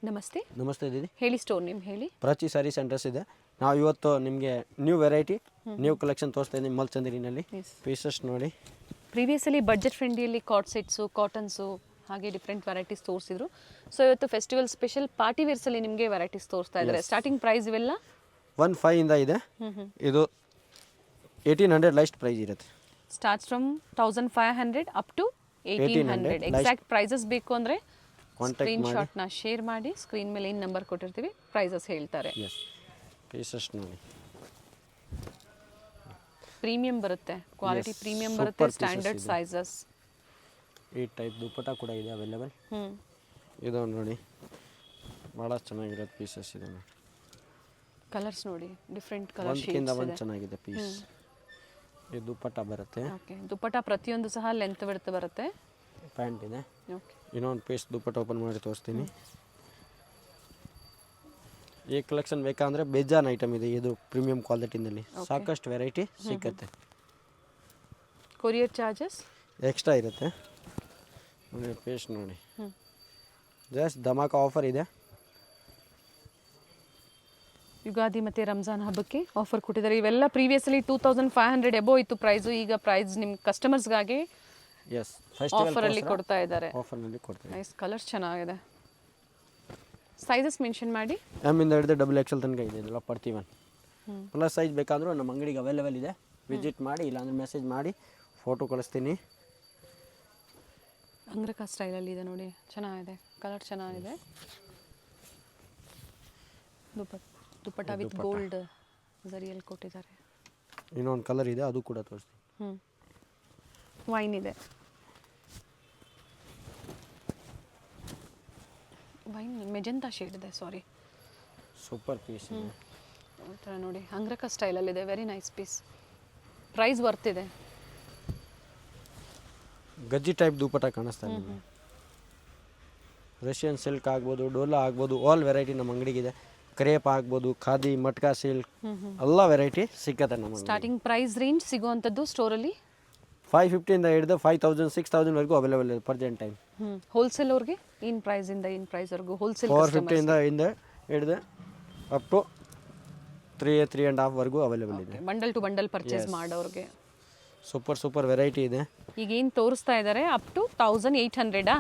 ನಮಸ್ತೆ. ನಮಸ್ತೆ ದೀದಿ. ಹೇಳಿ, ಸ್ಟೋರ್ ನೇಮ್ ಹೇಳಿ. ಪ್ರಾಚಿ ಸ್ಯಾರಿ ಸೆಂಟರ್ಸ್ ಇದೆ. ನಾವು ಇವತ್ತು ನಿಮಗೆ ನ್ಯೂ ವೆರೈಟಿ ನ್ಯೂ ಕಲೆಕ್ಷನ್ ತೋರಿಸ್ತಾ ಇದ್ದೀವಿ ಮಲ್ಚಂದಿರಿನಲ್ಲಿ. ಪೀಸಸ್ ನೋಡಿ. ಪ್ರೀವಿಯಸ್ಲಿ ಬಡ್ಜೆಟ್ ಫ್ರೆಂಡ್ಲಿಯಲ್ಲಿ ಕಾರ್ಡ್ ಸೆಟ್ಸು, ಕಾಟನ್ಸು ಹಾಗೆ ಡಿಫ್ರೆಂಟ್ ವೆರೈಟೀಸ್ ತೋರಿಸಿದ್ರು. ಸೊ ಇವತ್ತು ಫೆಸ್ಟಿವಲ್ ಸ್ಪೆಷಲ್ ಪಾರ್ಟಿ ವೇರ್ಸಲ್ಲಿ ನಿಮಗೆ ವೆರೈಟೀಸ್ ತೋರಿಸ್ತಾ ಇದ್ದಾರೆ. ಸ್ಟಾರ್ಟಿಂಗ್ ಪ್ರೈಸ್ ಇವೆಲ್ಲ 1,500 ಇಂದ ಇದೆ. ಇದು 1,800 ಲೈಸ್ಟ್ ಪ್ರೈಸ್ ಇರುತ್ತೆ. Starts from 1,500 up to 1,800. Exact prices ಬೇಕು ಅಂದರೆ ಸ್ಕ್ರೀನ್ ಶಾಟ್ನ ಶೇರ್ ಮಾಡಿ. ಸ್ಕ್ರೀನ್ ಮೇಲೆ ಏನು ನಂಬರ್ ಕೊಟ್ಟಿರ್ತೀವಿ, ಪ್ರೈಸಸ್ ಹೇಳ್ತಾರೆ. ಪೀಸಸ್ ನೋಡಿ. ಪ್ರೀಮಿಯಂ ಬರುತ್ತೆ, ಕ್ವಾಲಿಟಿ ಪ್ರೀಮಿಯಂ ಬರುತ್ತೆ, ಸ್ಟ್ಯಾಂಡರ್ಡ್ ಸೈಜಸ್. ಈ ಟೈಪ್ ದುಪ್ಪಟ್ಟ ಕೂಡ ಇದೆ ಅವೈಲೇಬಲ್. ಇದು ನೋಡಿ, ಭಾಳ ಚೆನ್ನಾಗಿರೋದು ಪೀಸಸ್ ಇದೆ. ಕಲರ್ಸ್ ನೋಡಿ, ಡಿಫ್ರೆಂಟ್ ಕಲರ್ ಶೇಡ್ಸ್ ಇದೆ. ಒಂದು ಚೆನ್ನಾಗಿದೆ ಪೀಸ್. ಇದು ದುಪ್ಪಟ್ಟ ಬರುತ್ತೆ. ಓಕೆ, ದುಪ್ಪಟ್ಟ ಪ್ರತಿಯೊಂದು ಸಹ ಲೆಂತ್ ವಿಡ್ತ್ ಬರುತ್ತೆ. ಪ್ಯಾಂಟ್ ಇದೆ. ಓಕೆ, ಇನ್ನೊಂದು ಪೀಸ್ ದುಪ್ಪಟ್ಟ ಓಪನ್ ಮಾಡಿ ತೋರಿಸ್ತೀನಿ. ಈ ಕಲೆಕ್ಷನ್ ಬೇಕಂದರೆ ಬೇಜಾನ್ ಐಟಮ್ ಇದೆ. ಇದು ಪ್ರೀಮಿಯಂ ಕ್ವಾಲಿಟಿನಲ್ಲಿ ಸಾಕಷ್ಟು ವೆರೈಟಿ ಸಿಕ್ಕತ್ತೆ. ಕೊರಿಯರ್ ಚಾರ್ಜಸ್ ಎಕ್ಸ್ಟ್ರಾ ಇರುತ್ತೆ. ಪೀಸ್ ನೋಡಿ, ಜಸ್ಟ್ ಧಮಾಕ ಆಫರ್ ಇದೆ. ಯುಗಾದಿ ಮತ್ತು ರಂಜಾನ್ ಹಬ್ಬಕ್ಕೆ ಆಫರ್ ಕೊಟ್ಟಿದ್ದಾರೆ. ಇವೆಲ್ಲ ಪ್ರೀವಿಯಸ್ಲಿ 2,500 ಎಬೋ ಇತ್ತು ಪ್ರೈಸು. ಈಗ ಪ್ರೈಸ್ ನಿಮ್ಮ ಕಸ್ಟಮರ್ಸ್ಗಾಗಿ ಆಫರಲ್ಲಿ ಕೊಡ್ತಾ ಇದ್ದಾರೆ. ಆಫರ್ನಲ್ಲಿ ಕೊಡ್ತಾರೆ. ನೈಸ್, ಕಲರ್ಸ್ ಚೆನ್ನಾಗಿದೆ. ಸೈಜಸ್ ಮೆನ್ಷನ್ ಮಾಡಿ. ಎಮ್ ಇಂದ ಹಿಡಿದು XXL ತನಕ ಇದೆ. ಇದೆಲ್ಲ ಪ್ರತಿವನ್ ಪ್ಲಸ್ ಸೈಜ್ ಬೇಕಾದರೂ ನಮ್ಮ ಅಂಗಡಿಗೆ ಅವೈಲೇಬಲ್ ಇದೆ. ವಿಸಿಟ್ ಮಾಡಿ, ಇಲ್ಲಾಂದರೆ ಮೆಸೇಜ್ ಮಾಡಿ, ಫೋಟೋ ಕಳಿಸ್ತೀನಿ. ಅಂಗ್ರಕ ಸ್ಟೈಲಲ್ಲಿ ಇದೆ ನೋಡಿ, ಚೆನ್ನಾಗಿದೆ, ಕಲರ್ ಚೆನ್ನಾಗಿದೆ. ದುಪ್ಪಟ್ಟ ವಿತ್ ಗೋಲ್ಡ್ ಝರಿಯಲ್ಲಿ ಕೊಟ್ಟಿದ್ದಾರೆ. ಇನ್ನೊಂದು ಕಲರ್ ಇದೆ, ಅದು ಕೂಡ ತೋರಿಸ್ತೀನಿ. ವೈನ್ ಇದೆ, ವೈನ್ ಮೆಜೆಂಟಾ ಶೇಡ್ ಇದೆ. ಸಾರಿ, ಸೂಪರ್ ಪೀಸ್ ಇದೆ. ಈ ಥರ ನೋಡಿ, ಅಂಗ್ರಕ ಸ್ಟೈಲಲ್ಲಿದೆ. Very nice piece. Price worth ಇದೆ. ಗಜ್ಜಿ ಟೈಪ್ ದುಪ್ಪಟ್ಟ ಕಾಣಿಸ್ತಾ ಇದೆ. ರಷ್ಯನ್ ಸಿಲ್ಕ್ ಆಗ್ಬೋದು, ಡೋಲಾ ಆಗ್ಬೋದು, ಆಲ್ ವೆರೈಟಿ ನಮ್ಮ ಅಂಗಡಿಗಿದೆ. ಕ್ರೇಪ್ ಆಗ್ಬೋದು, ಖಾದಿ, ಮಟ್ಕಾ ಸಿಲ್ಕ್, ಎಲ್ಲ ವೆರೈಟಿ ಸಿಕ್ಕತ್ತೆ ನಮ್ಮ. ಸ್ಟಾರ್ಟಿಂಗ್ ಪ್ರೈಸ್ ರೇಂಜ್ ಸಿಗುವಂಥದ್ದು ಸ್ಟೋರಲ್ಲಿ 550 ಇಂದ ಹಿಡಿದು 5,000 6,000 ವರೆಗೂ ಅವೈಲೇಬಲ್ ಇದೆ ಪ್ರೆಸೆಂಟ್ ಟೈಮ್. ಹೋಲ್ಸೇಲ್ ಅವ್ರಿಗೆ ಏನು ಪ್ರೈಸಿಂದ ಏನು ಪ್ರೈಸ್ವರೆಗೂ ಹೋಲ್ಸೇಲ್ 450 ಇಂದ ಹಿಡಿದು ಅಪ್ ಟು 3.5 ವರೆಗೂ ಅವೈಲೇಬಲ್ ಇದೆ. ಬಂಡಲ್ ಟು ಬಂಡಲ್ ಪರ್ಚೇಸ್ ಮಾಡೋರಿಗೆ ಸೂಪರ್ ವೆರೈಟಿ ಇದೆ. ಈಗ ಏನು ತೋರಿಸ್ತಾ ಇದ್ದಾರೆ ಅಪ್ ಟು 1,800.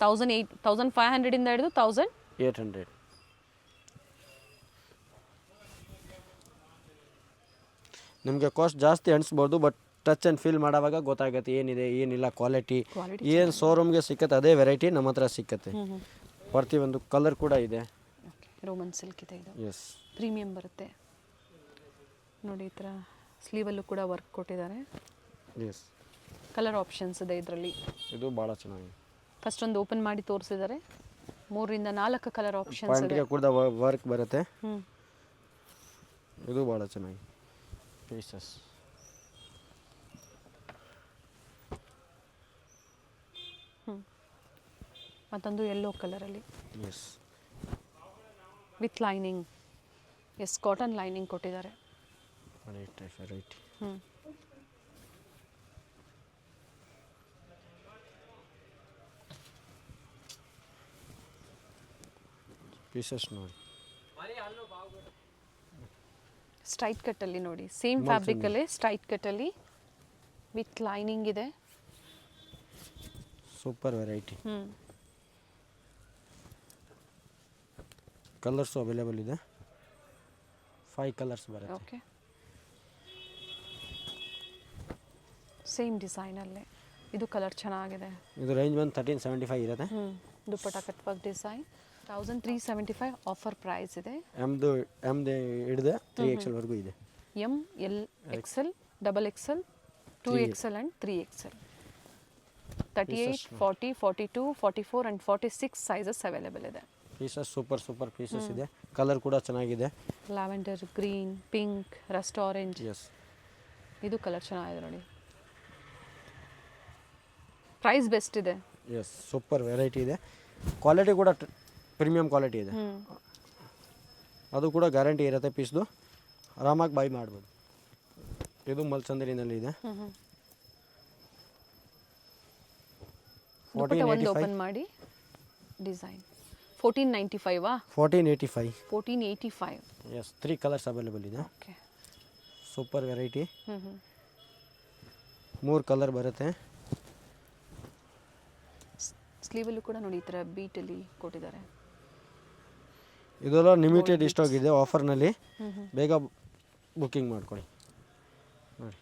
1,500 ಇಂದ ಹಿಡಿದು 1,800. ನಿಮಗೆ ಕಾಸ್ಟ್ ಜಾಸ್ತಿ ಅನಿಸ್ಬೋದು, ಬಟ್ ಟಚ್ ಆ್ಯಂಡ್ ಫೀಲ್ ಮಾಡೋವಾಗ ಗೊತ್ತಾಗುತ್ತೆ ಏನಿದೆ ಏನಿಲ್ಲ. ಕ್ವಾಲಿಟಿ ಏನು ಶೋರೂಮ್ಗೆ ಸಿಕ್ಕತ್ತೆ ಅದೇ ವೆರೈಟಿ ನಮ್ಮ ಹತ್ರ ಸಿಕ್ಕತ್ತೆ. ಪ್ರತಿಯೊಂದು ಕಲರ್ ಕೂಡ ಇದೆ. ರೋಮನ್ ಸಿಲ್ಕ್ ಇದೆ. ಇದು ಎಸ್, ಪ್ರೀಮಿಯಂ ಬರುತ್ತೆ ನೋಡಿ. ಈ ಥರ ಸ್ಲೀವಲ್ಲೂ ಕೂಡ ವರ್ಕ್ ಕೊಟ್ಟಿದ್ದಾರೆ. ಎಸ್, ಕಲರ್ ಆಪ್ಷನ್ಸ್ ಇದೆ ಇದರಲ್ಲಿ. ಇದು ಭಾಳ ಚೆನ್ನಾಗಿದೆ. ಫಸ್ಟ್ ಒಂದು ಓಪನ್ ಮಾಡಿ ತೋರಿಸಿದ್ದಾರೆ. 3 ರಿಂದ 4 ಕಲರ್ ಆಪ್ಷನ್ಸ್ ಇದೆ. ಪ್ಯಾಂಟ್ಗೆ ಕೂಡ ವರ್ಕ್ ಬರುತ್ತೆ. ಇದು ಭಾಳ ಚೆನ್ನಾಗಿದೆ ಪೀಸಸ್. ಮತ್ತೊಂದು ಯೆಲ್ಲೋ ಕಲರಲ್ಲಿ. Yes, with lining. Yes, cotton lining ಕೊಟ್ಟಿದ್ದಾರೆ. ವೆರೈಟಿ. ಪೀಸಸ್ ನೋಡಿ. ಸ್ಟ್ರೈಟ್ ಕಟ್ಟಲ್ಲಿ ನೋಡಿ, ಸೇಮ್ ಫ್ಯಾಬ್ರಿಕಲ್ಲೇ ಸ್ಟ್ರೈಟ್ ಕಟ್ಟಲ್ಲಿ ವಿತ್ ಲೈನಿಂಗ್ ಇದೆ. Super variety. ಕಲರ್ಸು ಅವೈಲೇಬಲ್ ಇದೆ. 5 ಕಲರ್ಸ್ ಬರುತ್ತೆ. ಓಕೆ, ಸೇಮ್ ಡಿಸೈನಲ್ಲೇ. ಇದು ಕಲರ್ ಚೆನ್ನಾಗಿದೆ. ಇದು ರೇಂಜ್ ಬಂದು 1,375 ಇರುತ್ತೆ. Dupatta cut work design. 1,375 offer price ಇದೆ. ಎಮ್ದು ಹಿಡಿದು 3XL ವರೆಗೂ ಇದೆ. M, L, XL, XXL, 2XL and 3XL. 38, 40, 42, 44 and 46 sizes available ಇದೆ. ಪೀಸಸ್ ಸೂಪರ್ ಪೀಸಸ್ ಇದೆ. ಕಲರ್ ಕೂಡ ಚೆನ್ನಾಗಿದೆ. Lavender, green, pink, rust orange. Yes, ಇದು ಕಲರ್ ಚೆನ್ನಾಗಿದೆ ನೋಡಿ. ಪ್ರೈಸ್ ಬೆಸ್ಟ್ ಇದೆ. ಎಸ್, ಸೂಪರ್ ವೆರೈಟಿ ಇದೆ. ಕ್ವಾಲಿಟಿ ಕೂಡ ಪ್ರೀಮಿಯಂ ಕ್ವಾಲಿಟಿ ಇದೆ. ಅದು ಕೂಡ ಗ್ಯಾರಂಟಿ ಇರುತ್ತೆ. ಪೀಸ್ದು ಆರಾಮಾಗಿ ಬೈ ಮಾಡ್ಬೋದು. ಇದು ಮಲ್ಚಂದರಿನಲ್ಲಿ ಇದೆ. 1485 ಓಪನ್ ಮಾಡಿ ಡಿಸೈನ್ 1495 1485. 1485. ಎಸ್ 3 ಕಲರ್ಸ್ ಅವೈಲೇಬಲ್ ಇದೆ. ಓಕೆ. Super variety. ಹ್ಞೂ ಹ್ಞೂ 3 ಕಲರ್ ಬರುತ್ತೆ. ಸ್ಲೀವಲ್ಲೂ ಕೂಡ ನೋಡಿ ಈ ಥರ ಬೀಟಲ್ಲಿ ಕೊಟ್ಟಿದ್ದಾರೆ. ಇದೆಲ್ಲ ಲಿಮಿಟೆಡ್ ಸ್ಟಾಕ್ ಇದೆ ಆಫರ್ನಲ್ಲಿ, ಬೇಗ ಬುಕ್ಕಿಂಗ್ ಮಾಡ್ಕೊಳ್ಳಿ. ನೋಡಿ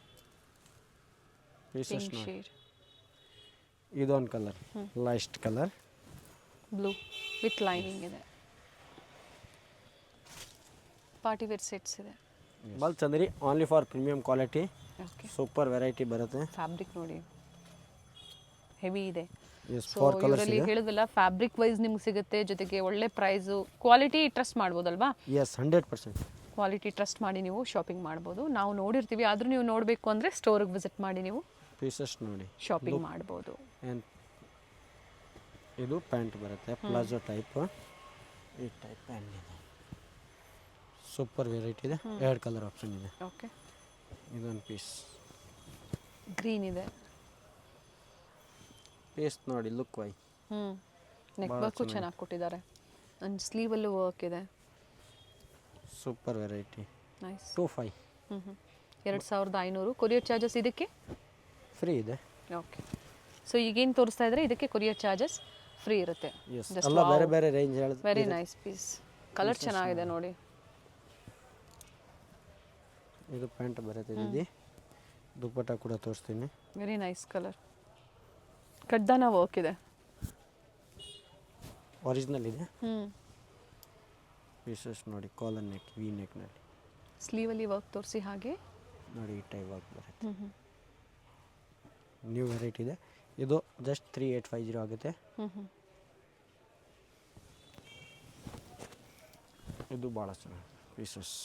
ಪೀಸಸ್ ನೋಡಿ, ಶೇಡ್ ಇದೊಂದು ಕಲರ್ ಲೈಸ್ಟ್ ಕಲರ್ ಬ್ಲೂ ವಿತ್ ಲೈನಿಂಗ್ ಇದೆ. ಪಾರ್ಟಿ ವೇರ್ ಸೆಟ್ಸ್ ಇದೆ. ಬಲ್ಸ್ ಅಂದರೆ only for premium quality. Okay. Super variety ಬರುತ್ತೆ. ಫ್ಯಾಬ್ರಿಕ್ ನೋಡಿ ಹೆವಿ ಇದೆ. ಎಸ್ ಸೊ 4 ಕಲರ್ಸ್ ಇವರಲ್ಲಿ ಇದೆ. ಹೇಳಿದ್ವಲ್ಲ ಫ್ಯಾಬ್ರಿಕ್ ವೈಸ್ ನಿಮ್ಗೆ ಸಿಗುತ್ತೆ, ಜೊತೆಗೆ ಒಳ್ಳೆ ಪ್ರೈಸು, ಕ್ವಾಲಿಟಿ ಟ್ರಸ್ಟ್ ಮಾಡ್ಬೋದಲ್ವಾ? ಎಸ್ 100%. ಕ್ವಾಲಿಟಿ ಟ್ರಸ್ಟ್ ಮಾಡಿ ನೀವು ಶಾಪಿಂಗ್ ಮಾಡ್ಬೋದು. ನಾವು ನೋಡಿರ್ತೀವಿ, ಆದರೂ ನೀವು ನೋಡಬೇಕು ಅಂದರೆ ಸ್ಟೋರಿಗೆ ವಿಸಿಟ್ ಮಾಡಿ ನೀವು ಪೀಸಸ್ ನೋಡಿ ಶಾಪಿಂಗ್ ಮಾಡ್ಬೋದು. ಆ್ಯಂಡ್ ಇದು ಪ್ಯಾಂಟ್ ಬರುತ್ತೆ ಪ್ಲಾಜೋ ಟೈಪ್. ಈ ಟೈಪ್ ಪ್ಯಾಂಟ್ ಇದೆ. ಸೂಪರ್ ವೆರೈಟಿ ಇದೆ. 2 ಕಲರ್ ಆಪ್ಷನ್ ಇದೆ. ಓಕೆ. ಇದೊಂದು ಪೀಸ್ ಗ್ರೀನ್ ಇದೆ. ಪೀಸ್ ನೋಡಿ ಲುಕ್ ವೈ. ನೆಕ್ ವರ್ಕು ಚೆನ್ನಾಗಿ ಕೊಟ್ಟಿದ್ದಾರೆ. ಅಂಡ್ ಸ್ಲೀವಲ್ಲೂ ವರ್ಕ್ ಇದೆ. Super variety. Nice. 25 2500. Courier charges ಇದಕ್ಕೆ ಫ್ರೀ ಇದೆ. ಓಕೆ. ಸೊ ಈಗೇನು ತೋರಿಸ್ತಾ ಇದ್ರೆ ಇದಕ್ಕೆ ಕೊರಿಯರ್ ಚಾರ್ಜಸ್ ಫ್ರೀ ಇರುತ್ತೆ. ಎಸ್ ಎಲ್ಲ ಬೇರೆ ಬೇರೆ ರೇಂಜ್ ಹೇಳಿದ್ರೆ. Very nice piece. ಕಲರ್ ಚೆನ್ನಾಗಿದೆ ನೋಡಿ. ಇದು ಪ್ಯಾಂಟ್ ಬರುತ್ತೆ. ಇದು ದುಪ್ಪಟ್ಟ ಕೂಡ ತೋರಿಸ್ತೀನಿ. Very nice colour. ಕಡ್ದಾನ ವರ್ಕ್ ಇದೆ. ಒರಿಜಿನಲ್ ಇದೆ. ಪೀಸಸ್ ನೋಡಿ ಕಾಲರ್ ನೆಕ್, ವಿ ನೆಕ್ನಲ್ಲಿ ಸ್ಲೀವಲ್ಲಿ ವರ್ಕ್ ತೋರಿಸಿ ಹಾಗೆ ನೋಡಿ ಈ ಟೈಪ್ ವರ್ಕ್ ಬರುತ್ತೆ. ನ್ಯೂ ವೆರೈಟಿ ಇದೆ. ಇದು ಜಸ್ಟ್ 3850 ಆಗುತ್ತೆ. ಇದು ಭಾಳ ಚೆನ್ನಾಗಿ ಪೀಸಸ್.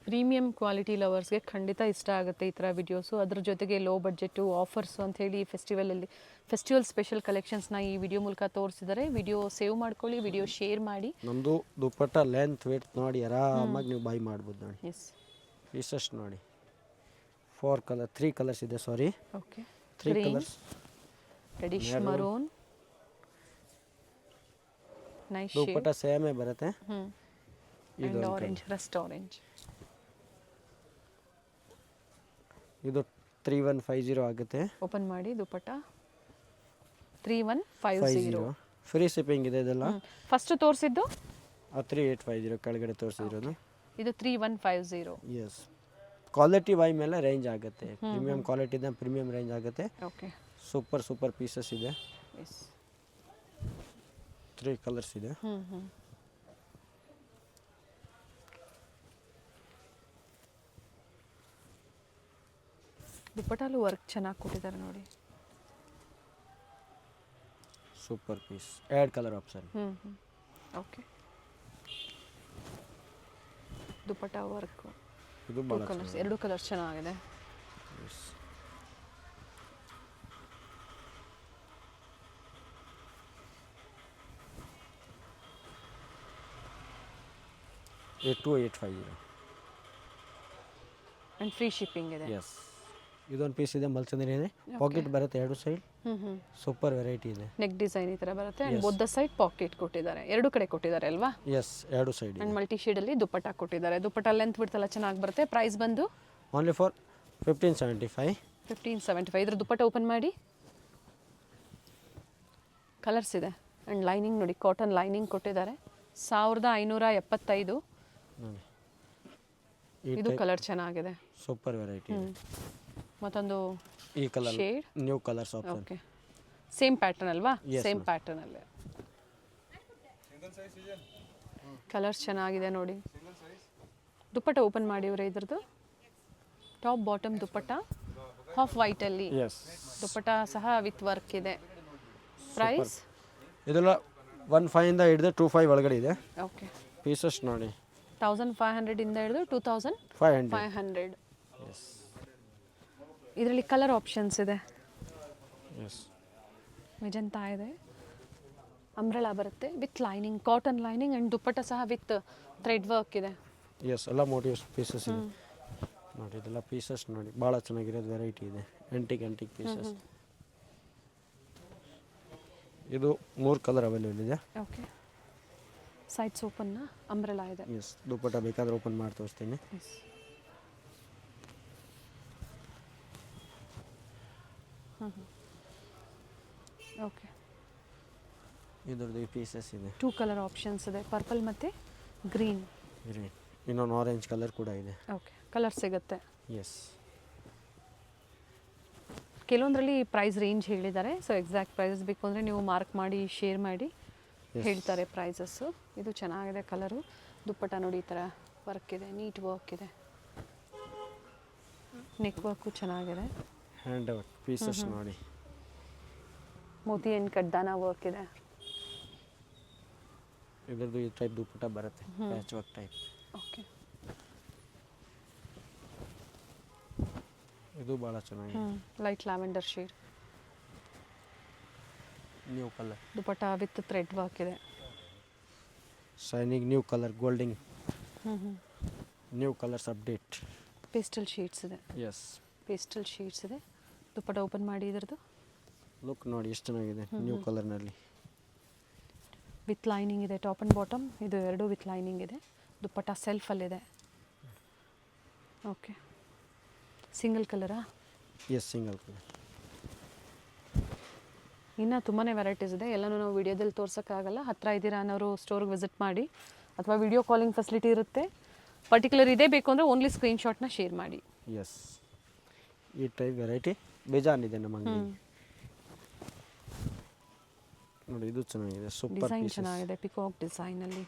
ಪ್ರೀಮಿಯಂ ಕ್ವಾಲಿಟಿ ಲವರ್ಸ್ಗೆ ಖಂಡಿತ ಇಷ್ಟ ಆಗುತ್ತೆ ಈ ಥರ ವಿಡಿಯೋಸು. ಅದ್ರ ಜೊತೆಗೆ ಲೋ ಬಡ್ಜೆಟು ಆಫರ್ಸು ಅಂಥೇಳಿ ಫೆಸ್ಟಿವಲ್ ಸ್ಪೆಷಲ್ ಕಲೆಕ್ಷನ್ಸ್ನ ಈ ವಿಡಿಯೋ ಮೂಲಕ ತೋರಿಸಿದ್ದಾರೆ. ವಿಡಿಯೋ ಸೇವ್ ಮಾಡ್ಕೊಳ್ಳಿ, ವಿಡಿಯೋ ಶೇರ್ ಮಾಡಿ. ನಮ್ಮದು ದುಪ್ಪಟ್ಟ ಲೆಂತ್ ವೇಟ್ ನೋಡಿ ಆರಾಮಾಗಿ ನೀವು ಬೈ ಮಾಡ್ಬೋದು ನೋಡಿ. ಎಸ್. ಪೀಸಸ್ ನೋಡಿ 3 ಕಲರ್ಸ್ ಇದೆ. Sorry, okay. 3 colours. Reddish maroon, nice shade, dupatta ಸೇಮೇ ಬರುತ್ತೆ. ಇದು ಆರೆಂಜ್, ರಸ್ಟ್ ಆರೆಂಜ್. ಇದು 3150 ಆಗುತ್ತೆ. ಓಪನ್ ಮಾಡಿ ದುಪ್ಪಟ್ಟ 3150. ಫ್ರೀ ಶಿಪ್ಪಿಂಗ್ ಇದೆ. ಇದೆಲ್ಲ ಫಸ್ಟ್ ತೋರಿಸಿದ್ದು 3850 ಕೆಳಗಡೆ ತೋರಿಸಿರೋದು. ಇದು 3150. ಎಸ್ ಕ್ವಾಲಿಟಿ ಬೈ ಮೇಲೆ ರೇಂಜ್ ಆಗುತ್ತೆ. ಪ್ರೀಮಿಯಂ ಕ್ವಾಲಿಟಿ ಇದೆ, ಪ್ರೀಮಿಯಂ ರೇಂಜ್ ಆಗುತ್ತೆ. ಓಕೆ. ಸೂಪರ್ ಪೀಸಸ್ ಇದೆ. ಎಸ್. 3 ಕಲರ್ಸ್ ಇದೆ. ದುಪ್ಪಟ್ಟಲು ವರ್ಕ್ ಚೆನ್ನಾಗಿ ಕೊಟ್ಟಿದ್ದಾರೆ ನೋಡಿ. Super piece. 2 colour option. Okay. Dupatta work. ಇದು ಭಾಳ ಕಲರ್ಸ್, 2 ಕಲರ್ಸ್ ಚೆನ್ನಾಗಿದೆ. ಇದು 2850. ಆ್ಯಂಡ್ ಫ್ರೀ ಶಿಪ್ಪಿಂಗ್ ಇದೆ. ಎಸ್. ಇದೊಂದು ಪೀಸ್ ಇದೆ ಮಲ್ಚಂದ್ರಿ ಇದೆ. ಪಾಕೆಟ್ ಬರುತ್ತೆ 2 ಸೈಡ್. ಸೂಪರ್ ವೆರೈಟಿ ಇದೆ. ನೆಕ್ ಡಿಸೈನ್ ಈ ಥರ ಬರುತ್ತೆ. And both the side pocket ಕೊಟ್ಟಿದ್ದಾರೆ. 2 ಕಡೆ ಕೊಟ್ಟಿದ್ದಾರೆ ಅಲ್ವಾ? Yes 2 side. ಆ್ಯಂಡ್ ಮಲ್ಟಿ ಶೇಡಲ್ಲಿ ದುಪ್ಪಟ್ಟ ಕೊಟ್ಟಿದ್ದಾರೆ. ದುಪ್ಪಟ್ಟ ಲೆಂತ್ ಬಿಡ್ತಲ್ಲ ಚೆನ್ನಾಗಿ ಬರುತ್ತೆ. ಪ್ರೈಸ್ ಬಂದು ಓನ್ಲಿ ಫಾರ್ 1575. 1575. ಇದ್ರ ದುಪ್ಪಟ್ಟ ಓಪನ್ ಮಾಡಿ. ಕಲರ್ಸ್ ಇದೆ. ಆ್ಯಂಡ್ ಲೈನಿಂಗ್ ನೋಡಿ, ಕಾಟನ್ ಲೈನಿಂಗ್ ಕೊಟ್ಟಿದ್ದಾರೆ. 1575. ನೋಡಿ ಇದು ಕಲರ್ ಚೆನ್ನಾಗಿದೆ. Super variety. ಮತ್ತೊಂದು ಈ colour shade, new colours option. Okay. Same pattern ಅಲ್ವಾ? Yes, same ma'am. ಪ್ಯಾಟರ್ನ್ ಅಲ್ಲೇ ಕಲರ್ಸ್ ಚೆನ್ನಾಗಿದೆ ನೋಡಿ. ದುಪ್ಪಟ್ಟ ಓಪನ್ ಮಾಡಿ ಇವರೇ. ಇದ್ರದ್ದು ಟಾಪ್ ಬಾಟಮ್ ದುಪ್ಪಟ್ಟ ಹಾಫ್ ವೈಟಲ್ಲಿ. ಎಸ್. ದುಪ್ಪಟ್ಟ ಸಹ ವಿತ್ ವರ್ಕ್ ಇದೆ. ಪ್ರೈಸ್ ಇದೆಲ್ಲ 1500 ಇಂದ ಹಿಡಿದು 2500 ಒಳಗಡೆ ಇದೆ. ಓಕೆ. ಪೀಸಸ್ ನೋಡಿ 1500 ಇಂದ ಹಿಡಿದು 500. 2500. ಎಸ್. ಇದರಲ್ಲಿ ಕಲರ್ ಆಪ್ಷನ್ಸ್ ಇದೆ. ಎಸ್. ಮೆಜಂತಾ ಇದೆ. ಅಂಬ್ರೆಲಾ ಬರುತ್ತೆ with lining, cotton lining. And dupatta ಸಹ ವಿತ್ ಥ್ರೆಡ್ ವರ್ಕ್ ಇದೆ. ಎಸ್ ಎಲ್ಲ ಮೋಟಿವ್ಸ್ ಪೀಸಸ್ ಇದೆ ನೋಡಿ. ಇದೆಲ್ಲ ಪೀಸಸ್ ನೋಡಿ ಭಾಳ ಚೆನ್ನಾಗಿರೋದು ವೆರೈಟಿ ಇದೆ. Antique pieces. ಇದು 3 ಕಲರ್ ಅವೈಲೇಬಲ್ ಇದೆ. ಓಕೆ, ಸೈಡ್ಸ್ ಓಪನ್ನ, ಅಂಬ್ರೆಲಾ ಇದೆ. ಎಸ್, ದುಪ್ಪಟ್ಟ ಬೇಕಾದ್ರೆ ಓಪನ್ ಮಾಡಿ ತೋರಿಸ್ತೀನಿ. S, okay. ಇದ್ರದ್ದು ಪೀಸಸ್ ಇದೆ. 2 ಕಲರ್ ಆಪ್ಷನ್ಸ್ ಇದೆ, ಪರ್ಪಲ್ ಮತ್ತು ಗ್ರೀನ್. ಗ್ರೀನ್, ಇನ್ನೊಂದು ಆರೆಂಜ್ ಕಲರ್ ಕೂಡ ಇದೆ. ಓಕೆ, ಕಲರ್ ಸಿಗುತ್ತೆ. ಎಸ್, ಕೆಲವೊಂದರಲ್ಲಿ ಪ್ರೈಸ್ ರೇಂಜ್ ಹೇಳಿದ್ದಾರೆ. ಸೊ ಎಕ್ಸಾಕ್ಟ್ ಪ್ರೈಸಸ್ ಬೇಕು ಅಂದರೆ ನೀವು ಮಾರ್ಕ್ ಮಾಡಿ ಶೇರ್ ಮಾಡಿ ಹೇಳ್ತಾರೆ ಪ್ರೈಸಸ್ಸು. ಇದು ಚೆನ್ನಾಗಿದೆ ಕಲರು. ದುಪ್ಪಟ್ಟ ನೋಡಿ ಈ ಥರ ವರ್ಕ್ ಇದೆ, ನೀಟ್ ವರ್ಕ್ ಇದೆ, ನೆಕ್ ವರ್ಕು ಚೆನ್ನಾಗಿದೆ. ಹ್ಯಾಂಡ್ ವರ್ಕ್ ಪೀಸಸ್ ನೋಡಿ, ಮೋತಿ ಆ್ಯಂಡ್ ಕಡ್ದಾನ ವರ್ಕ್ ಇದೆ. ಇದ್ರದ್ದು ಈ ಟೈಪ್ ದುಪ್ಪಟ್ಟ ಬರುತ್ತೆ, ಪ್ಯಾಚ್ ವರ್ಕ್ ಟೈಪ್. ಓಕೆ, ಇದು ಭಾಳ ಚೆನ್ನಾಗಿದೆ. Light lavender shade, new colour. Dupatta with thread work ಇದೆ. ಶೈನಿಂಗ್ ನ್ಯೂ ಕಲರ್, ಗೋಲ್ಡಿಂಗ್ new colours update. Pastel shades ಇದೆ. ಎಸ್, ಪೇಸ್ಟಲ್ ಶೇಡ್ಸ್ ಇದೆ. ದುಪ್ಪಟ್ಟ ಓಪನ್ ಮಾಡಿ ಇದ್ರದ್ದು ಲುಕ್ ನೋಡಿ ಎಷ್ಟು ಚೆನ್ನಾಗಿದೆ, ನ್ಯೂ ಕಲರ್ನಲ್ಲಿ. ವಿತ್ ಲೈನಿಂಗ್ ಇದೆ, ಟಾಪ್ ಆ್ಯಂಡ್ ಬಾಟಮ್ ಇದು ಎರಡು ವಿತ್ ಲೈನಿಂಗ್ ಇದೆ. ದುಪ್ಪಟ್ಟ ಸೆಲ್ಫಲ್ಲಿದೆ. ಓಕೆ, ಸಿಂಗಲ್ ಕಲರಾ? Yes, single colour. ಇನ್ನು ತುಂಬಾ ವೆರೈಟೀಸ್ ಇದೆ, ಎಲ್ಲನೂ ನಾವು ವಿಡಿಯೋದಲ್ಲಿ ತೋರ್ಸೋಕ್ಕಾಗಲ್ಲ. ಹತ್ತಿರ ಇದ್ದೀರಾ ಅನ್ನೋರು ಸ್ಟೋರ್ಗೆ ವಿಸಿಟ್ ಮಾಡಿ, ಅಥವಾ ವಿಡಿಯೋ ಕಾಲಿಂಗ್ ಫೆಸಿಲಿಟಿ ಇರುತ್ತೆ. ಪರ್ಟಿಕ್ಯುಲರ್ ಇದೇ ಬೇಕು ಅಂದರೆ ಓನ್ಲಿ ಸ್ಕ್ರೀನ್ಶಾಟ್ನ ಶೇರ್ ಮಾಡಿ. ಎಸ್, ಈ ಟೈಪ್ ವೆರೈಟಿ ಬೇಜಾನಿದೆ ನಮ್ಮ ಅಂಗಡಿ ನೋಡಿ. ಇದು ಚೆನ್ನಾಗಿದೆ, ಸೂಪರ್ ಡಿಸೈನ್ ಪೀಸಸ್. ಚೆನ್ನಾಗಿದೆ, ಪಿಕಾಕ್ ಡಿಸೈನಲ್ಲಿ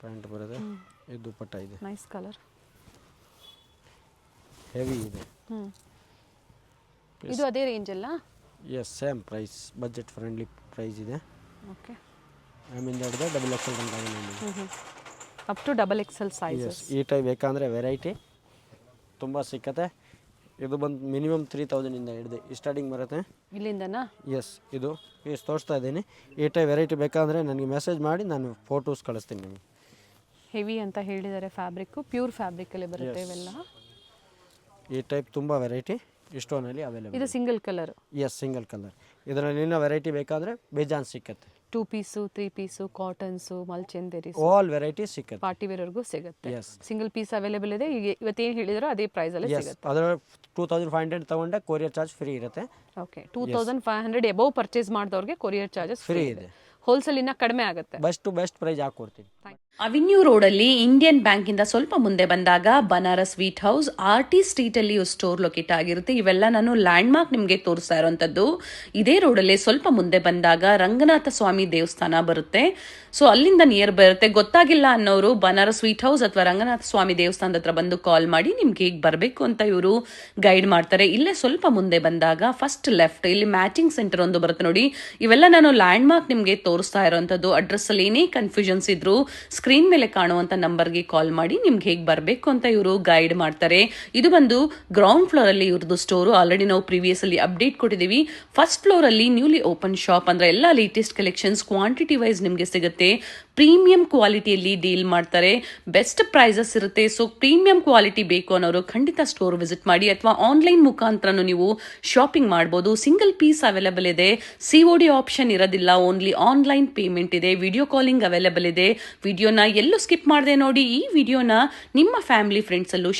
ಪ್ಯಾಂಟ್ ಬರುತ್ತೆ. ಇದು ದುಪ್ಪಟ್ಟ ಇದೆ, ನೈಸ್ ಕಲರ್, ಹೆವಿ ಇದೆ. ಇದು ಅದೇ ರೇಂಜ್ ಅಲ್ಲ? Yes, same price, budget friendly price ಇದೆ. ಓಕೆ, ಆಮೇಲೆ ಹಿಡಿದು XXL ತನಕ available. Up to XXL sizes. ಈ ಟೈಪ್ ಬೇಕಂದರೆ ವೆರೈಟಿ ತುಂಬ ಸಿಕ್ಕತ್ತೆ. ಇದು ಬಂದು ಮಿನಿಮಮ್ 3000 ಹಿಡಿದು ಸ್ಟಾರ್ಟಿಂಗ್ ಬರುತ್ತೆ. ಇಲ್ಲಿಂದನಾ? ಎಸ್, ಇದು ಪೀಸ್ ತೋರಿಸ್ತಾ ಇದ್ದೀನಿ. ಈ ಟೈಪ್ ವೆರೈಟಿ ಬೇಕಂದರೆ ನನಗೆ ಮೆಸೇಜ್ ಮಾಡಿ ನಾನು ಫೋಟೋಸ್ ಕಳಿಸ್ತೀನಿ ನಿಮಗೆ. ಹೆವಿ ಅಂತ ಹೇಳಿದ್ದಾರೆ, ಫ್ಯಾಬ್ರಿಕ್ಕು ಪ್ಯೂರ್ ಫ್ಯಾಬ್ರಿಕಲ್ಲಿ ಬರುತ್ತೆ ಇವೆಲ್ಲ. ಈ ಟೈಪ್ ತುಂಬ ವೆರೈಟಿ ಇಷ್ಟೋನಲ್ಲಿ ಅವೈಲೇಬಲ್. ಇದು single colour? Yes, single colour. ಇದರಲ್ಲಿ ಇನ್ನೂ ವೆರೈಟಿ ಬೇಕಾದರೆ ಬೇಜಾನ್ ಸಿಕ್ಕತ್ತೆ. 2 ಪೀಸು, 3 ಪೀಸು, ಕಾಟನ್ಸು, ಮಲ್ಚಂದೇರೀಸ್, ಆಲ್ ವೆರೈಟಿ ಸಿಕ್ಕತ್ತೆ. ಪಾರ್ಟಿ ವೇರ್ವರೆಗೂ ಸಿಗುತ್ತೆ. ಎಸ್, ಸಿಂಗಲ್ ಪೀಸ್ ಅವೈಲೇಬಲ್ ಇದೆ. ಈಗ ಇವತ್ತೇನು ಹೇಳಿದ್ರು ಅದೇ ಪ್ರೈಸಲ್ಲೇ ಸಿಗುತ್ತೆ. ಅದರ 2500 ತೊಗೊಂಡೆ ಕೊರಿಯರ್ ಚಾರ್ಜ್ ಫ್ರೀ ಇರುತ್ತೆ. ಓಕೆ, 2500 ಎಬವ್ ಪರ್ಚೇಸ್ ಮಾಡಿದವ್ರಿಗೆ ಕೊರಿಯರ್ ಚಾರ್ಜಸ್ ಫ್ರೀ ಇದೆ. ಹೋಲ್ಸೇಲ್ ಇನ್ನ ಕಡಿಮೆ ಆಗುತ್ತೆ. ಬೆಸ್ಟ್ ಟು ಬೆಸ್ಟ್ ಪ್ರೈಸ್ ಹಾಕೊಡ್ತೀನಿ. ಅವೆನ್ಯೂ ರೋಡಲ್ಲಿ ಇಂಡಿಯನ್ ಬ್ಯಾಂಕಿಂದ ಸ್ವಲ್ಪ ಮುಂದೆ ಬಂದಾಗ Banaras sweet house, RT street ಅಲ್ಲಿ ಸ್ಟೋರ್ ಲೊಕೇಟ್ ಆಗಿರುತ್ತೆ. ಇವೆಲ್ಲ ನಾನು ಲ್ಯಾಂಡ್ ಮಾರ್ಕ್ ನಿಮಗೆ ತೋರಿಸ್ತಾ ಇರುವಂತದ್ದು. ಇದೇ ರೋಡಲ್ಲಿ ಸ್ವಲ್ಪ ಮುಂದೆ ಬಂದಾಗ ರಂಗನಾಥ ಸ್ವಾಮಿ ದೇವಸ್ಥಾನ ಬರುತ್ತೆ. ಸೊ ಅಲ್ಲಿಂದ ನಿಯರ್ ಬರುತ್ತೆ. ಗೊತ್ತಾಗಿಲ್ಲ ಅನ್ನೋರು ಬನಾರಸ್ ಸ್ವೀಟ್ ಹೌಸ್ ಅಥವಾ ರಂಗನಾಥ ಸ್ವಾಮಿ ದೇವಸ್ಥಾನದ ಹತ್ರ ಬಂದು ಕಾಲ್ ಮಾಡಿ ನಿಮ್ಗೆ ಹೇಗೆ ಬರಬೇಕು ಅಂತ ಇವರು ಗೈಡ್ ಮಾಡ್ತಾರೆ. ಇಲ್ಲೇ ಸ್ವಲ್ಪ ಮುಂದೆ ಬಂದಾಗ ಫಸ್ಟ್ ಲೆಫ್ಟ್ ಇಲ್ಲಿ ಮ್ಯಾಚಿಂಗ್ ಸೆಂಟರ್ ಒಂದು ಬರುತ್ತೆ ನೋಡಿ. ಇವೆಲ್ಲ ನಾನು ಲ್ಯಾಂಡ್ ಮಾರ್ಕ್ ನಿಮಗೆ ತೋರಿಸ್ತಾ ಇರುವಂತದ್ದು. ಅಡ್ರೆಸ್ ಅಲ್ಲಿ ಏನೇ ಕನ್ಫ್ಯೂಷನ್ಸ್ ಇದ್ರು ಸ್ಕ್ರೀನ್ ಮೇಲೆ ಕಾಣುವಂತ ನಂಬರ್ಗೆ ಕಾಲ್ ಮಾಡಿ ನಿಮ್ಗೆ ಹೇಗೆ ಬರಬೇಕು ಅಂತ ಇವರು ಗೈಡ್ ಮಾಡ್ತಾರೆ. ಇದು ಬಂದು ಗ್ರೌಂಡ್ ಫ್ಲೋರ್ ಅಲ್ಲಿ ಇವ್ರದ್ದು ಸ್ಟೋರು. ಆಲ್ರೆಡಿ ನಾವು ಪ್ರೀವಿಯಸ್ ಅಲ್ಲಿ ಅಪ್ಡೇಟ್ ಕೊಟ್ಟಿದ್ದೀವಿ. ಫಸ್ಟ್ ಫ್ಲೋರ್ ಅಲ್ಲಿ ನ್ಯೂಲಿ ಓಪನ್ ಶಾಪ್, ಅಂದ್ರೆ ಎಲ್ಲ ಲೇಟೆಸ್ಟ್ ಕಲೆಕ್ಷನ್ಸ್ ಕ್ವಾಂಟಿಟಿ ವೈಸ್ ನಿಮ್ಗೆ ಸಿಗುತ್ತೆ. ಪ್ರೀಮಿಯಂ ಕ್ವಾಲಿಟಿಯಲ್ಲಿ ಡೀಲ್ ಮಾಡ್ತಾರೆ, ಬೆಸ್ಟ್ ಪ್ರೈಸಸ್ ಇರುತ್ತೆ. ಸೊ ಪ್ರೀಮಿಯಂ ಕ್ವಾಲಿಟಿ ಬೇಕು ಅನ್ನೋರು ಖಂಡಿತ ಸ್ಟೋರ್ ವಿಸಿಟ್ ಮಾಡಿ, ಅಥವಾ ಆನ್ಲೈನ್ ಮುಖಾಂತರ ನೀವು ಶಾಪಿಂಗ್ ಮಾಡಬಹುದು. ಸಿಂಗಲ್ ಪೀಸ್ ಅವೈಲೇಬಲ್ ಇದೆ, COD ಆಪ್ಷನ್ ಇರೋದಿಲ್ಲ, ಓನ್ಲಿ ಆನ್ಲೈನ್ ಪೇಮೆಂಟ್ ಇದೆ. ವಿಡಿಯೋ ಕಾಲಿಂಗ್ ಅವೈಲೇಬಲ್ ಇದೆ. ವಿಡಿಯೋನ ಎಲ್ಲೂ ಸ್ಕಿಪ್ ಮಾಡದೆ ನೋಡಿ. ಈ ವಿಡಿಯೋನ ನಿಮ್ಮ ಫ್ಯಾಮಿಲಿ ಫ್ರೆಂಡ್ಸ್ ಅಲ್ಲೂ